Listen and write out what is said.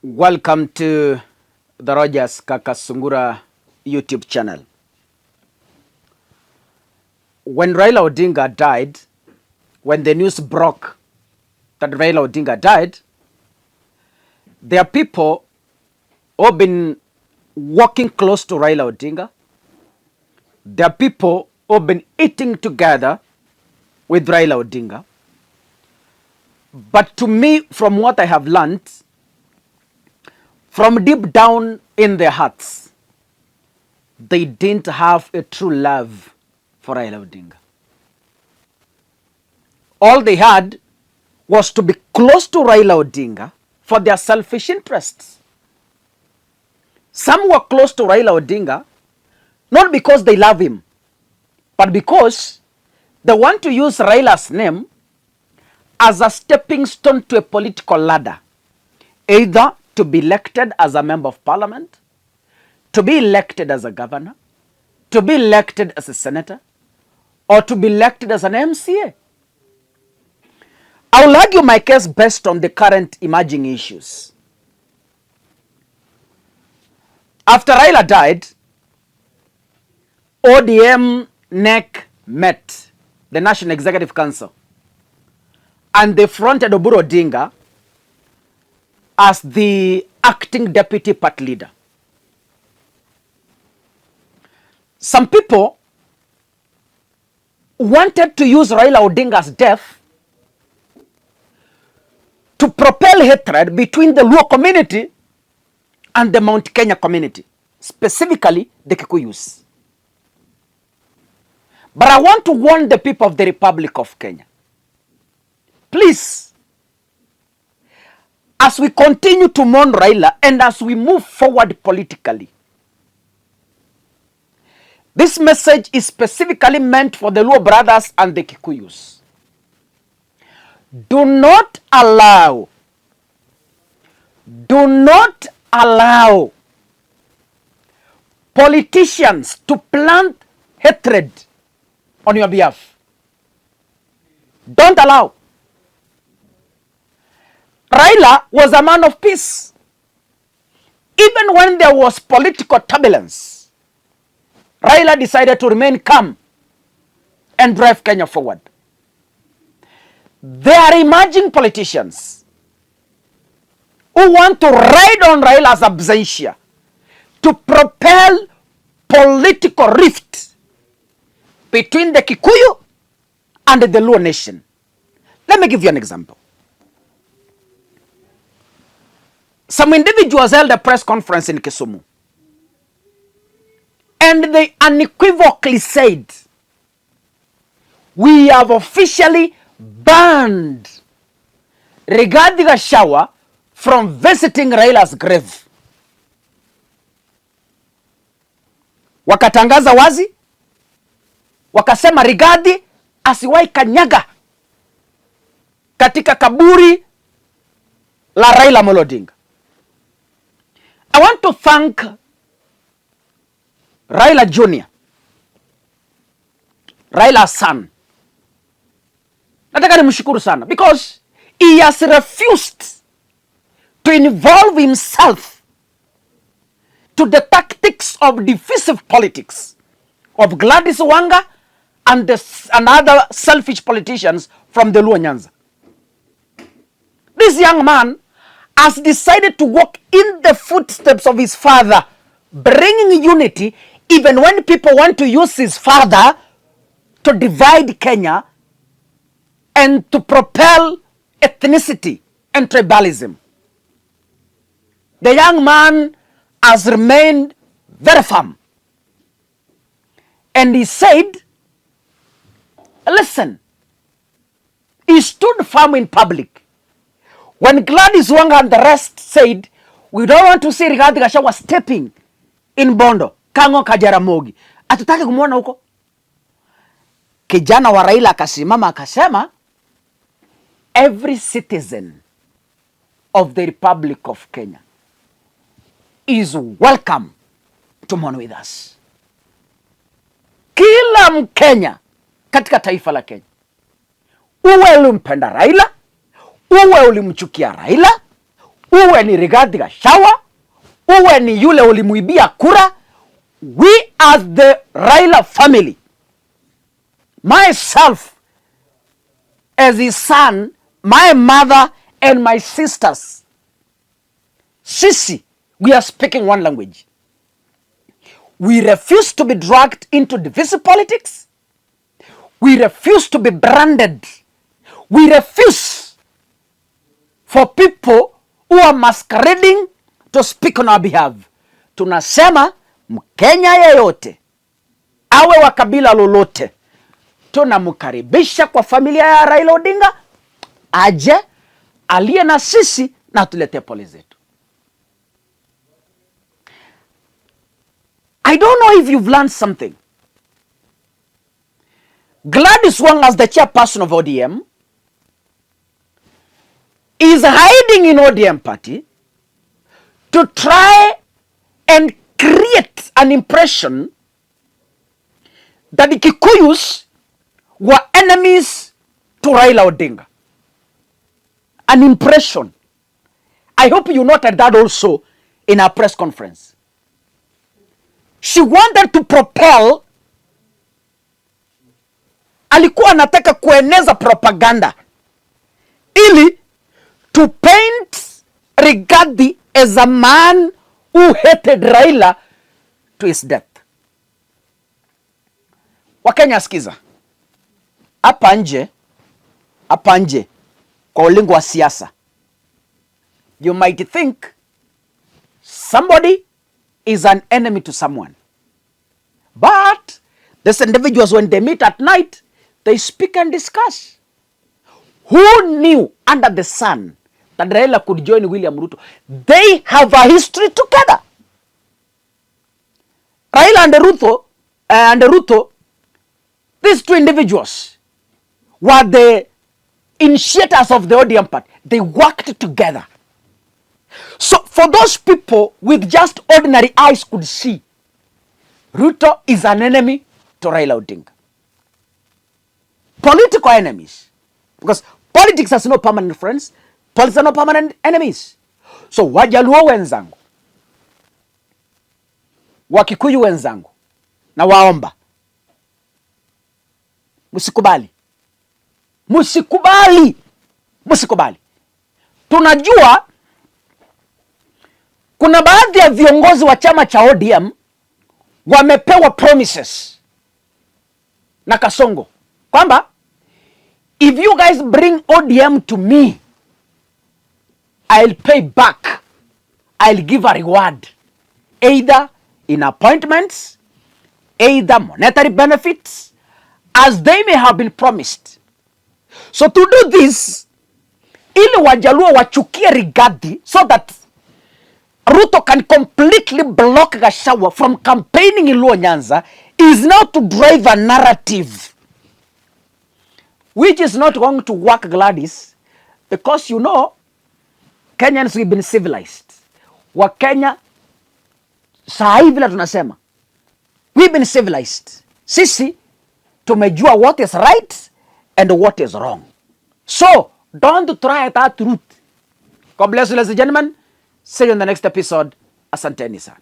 Welcome to the Rogers Kakasungura YouTube channel. When Raila Odinga died, when the news broke that Raila Odinga died, there are people who have been walking close to Raila Odinga. There are people who have been eating together with Raila Odinga. But to me, from what I have learned, from deep down in their hearts, they didn't have a true love for Raila Odinga. All they had was to be close to Raila Odinga for their selfish interests. Some were close to Raila Odinga not because they love him, but because they want to use Raila's name as a stepping stone to a political ladder, either to be elected as a member of parliament, to be elected as a governor, to be elected as a senator, or to be elected as an MCA. I will argue my case based on the current emerging issues. After Raila died, ODM NEC met, the National Executive Council, and they fronted Oburu Odinga as the acting deputy party leader. Some people wanted to use Raila Odinga's death to propel hatred between the Luo community and the Mount Kenya community, specifically the Kikuyus. But I want to warn the people of the Republic of Kenya. Please, as we continue to mourn Raila and as we move forward politically, this message is specifically meant for the Luo brothers and the Kikuyus. Do not allow politicians to plant hatred on your behalf. Don't allow. Raila was a man of peace. Even when there was political turbulence, Raila decided to remain calm and drive Kenya forward. There are emerging politicians who want to ride on Raila's absentia to propel political rift between the Kikuyu and the Luo nation. Let me give you an example. Some individuals held a press conference in Kisumu, and they unequivocally said, we have officially banned Rigathi Gachagua from visiting Raila's grave. Wakatangaza wazi, wakasema Rigathi asiwahi kanyaga katika kaburi la Raila Odinga. I want to thank Raila Jr., Raila's son. Nataka nimshukuru sana because he has refused to involve himself to the tactics of divisive politics of Gladys Wanga and other selfish politicians from the Luo Nyanza. This young man has decided to walk in the footsteps of his father, bringing unity even when people want to use his father to divide Kenya and to propel ethnicity and tribalism. The young man has remained very firm. And he said, listen, he stood firm in public. When Gladys Wanga and the rest said, we don't want to see Rigathi Gachagua stepping in Bondo, Kango Kajaramogi, atutaki kumuona huko. Kijana wa Raila akasimama akasema, every citizen of the Republic of Kenya is welcome to mourn with us. Kila Mkenya katika taifa la Kenya, uwe ulimpenda Raila, uwe ulimchukia Raila, uwe ni Rigathi Gachagua, uwe ni yule ulimuibia kura, we as the Raila family, myself as his son, my mother and my sisters, sisi, we are speaking one language. We refuse to be dragged into divisive politics. We refuse to be branded. We refuse for people who are masquerading to speak on our behalf. Tunasema Mkenya yeyote, awe wa kabila lolote, tunamkaribisha kwa familia ya Raila Odinga, aje aliye na sisi na tulete pole zetu. I don't know if you've learned something. Gladys Wanga, as the chairperson of ODM, is hiding in ODM party to try and create an impression that the Kikuyus were enemies to Raila Odinga. An impression. I hope you noted that also in our press conference. She wanted to propel, alikuwa anataka kueneza propaganda ili to paint Rigathi as a man who hated Raila to his death. Wakenya sikiza, hapa nje kwa ulingo wa siasa, you might think somebody is an enemy to someone, but these individuals, when they meet at night, they speak and discuss. Who knew under the sun that Raila could join William Ruto? They have a history together. Raila and Ruto, these two individuals were the initiators of the ODM party. They worked together. So for those people with just ordinary eyes could see, Ruto is an enemy to Raila Odinga. Political enemies. Because politics has no permanent friends. Politics are no permanent enemies. So Wajaluo wenzangu, Wakikuyu wenzangu, na waomba, musikubali. Tunajua kuna baadhi ya viongozi wa chama cha ODM wamepewa promises na Kasongo kwamba if you guys bring ODM to me, I'll pay back. I'll give a reward, either in appointments, either monetary benefits, as they may have been promised. So to do this, ili Wajaluo wachukie Rigathi so that Ruto can completely block Gachagua from campaigning in Luo Nyanza, is now to drive a narrative which is not going to work, Gladys, because you know Kenyans, we've been civilized. Wakenya saa hii vile tunasema, we've been civilized. Sisi tumejua what is right and what is wrong. So don't try that route. God bless you, ladies and gentlemen. See you in the next episode. Asanteni sana.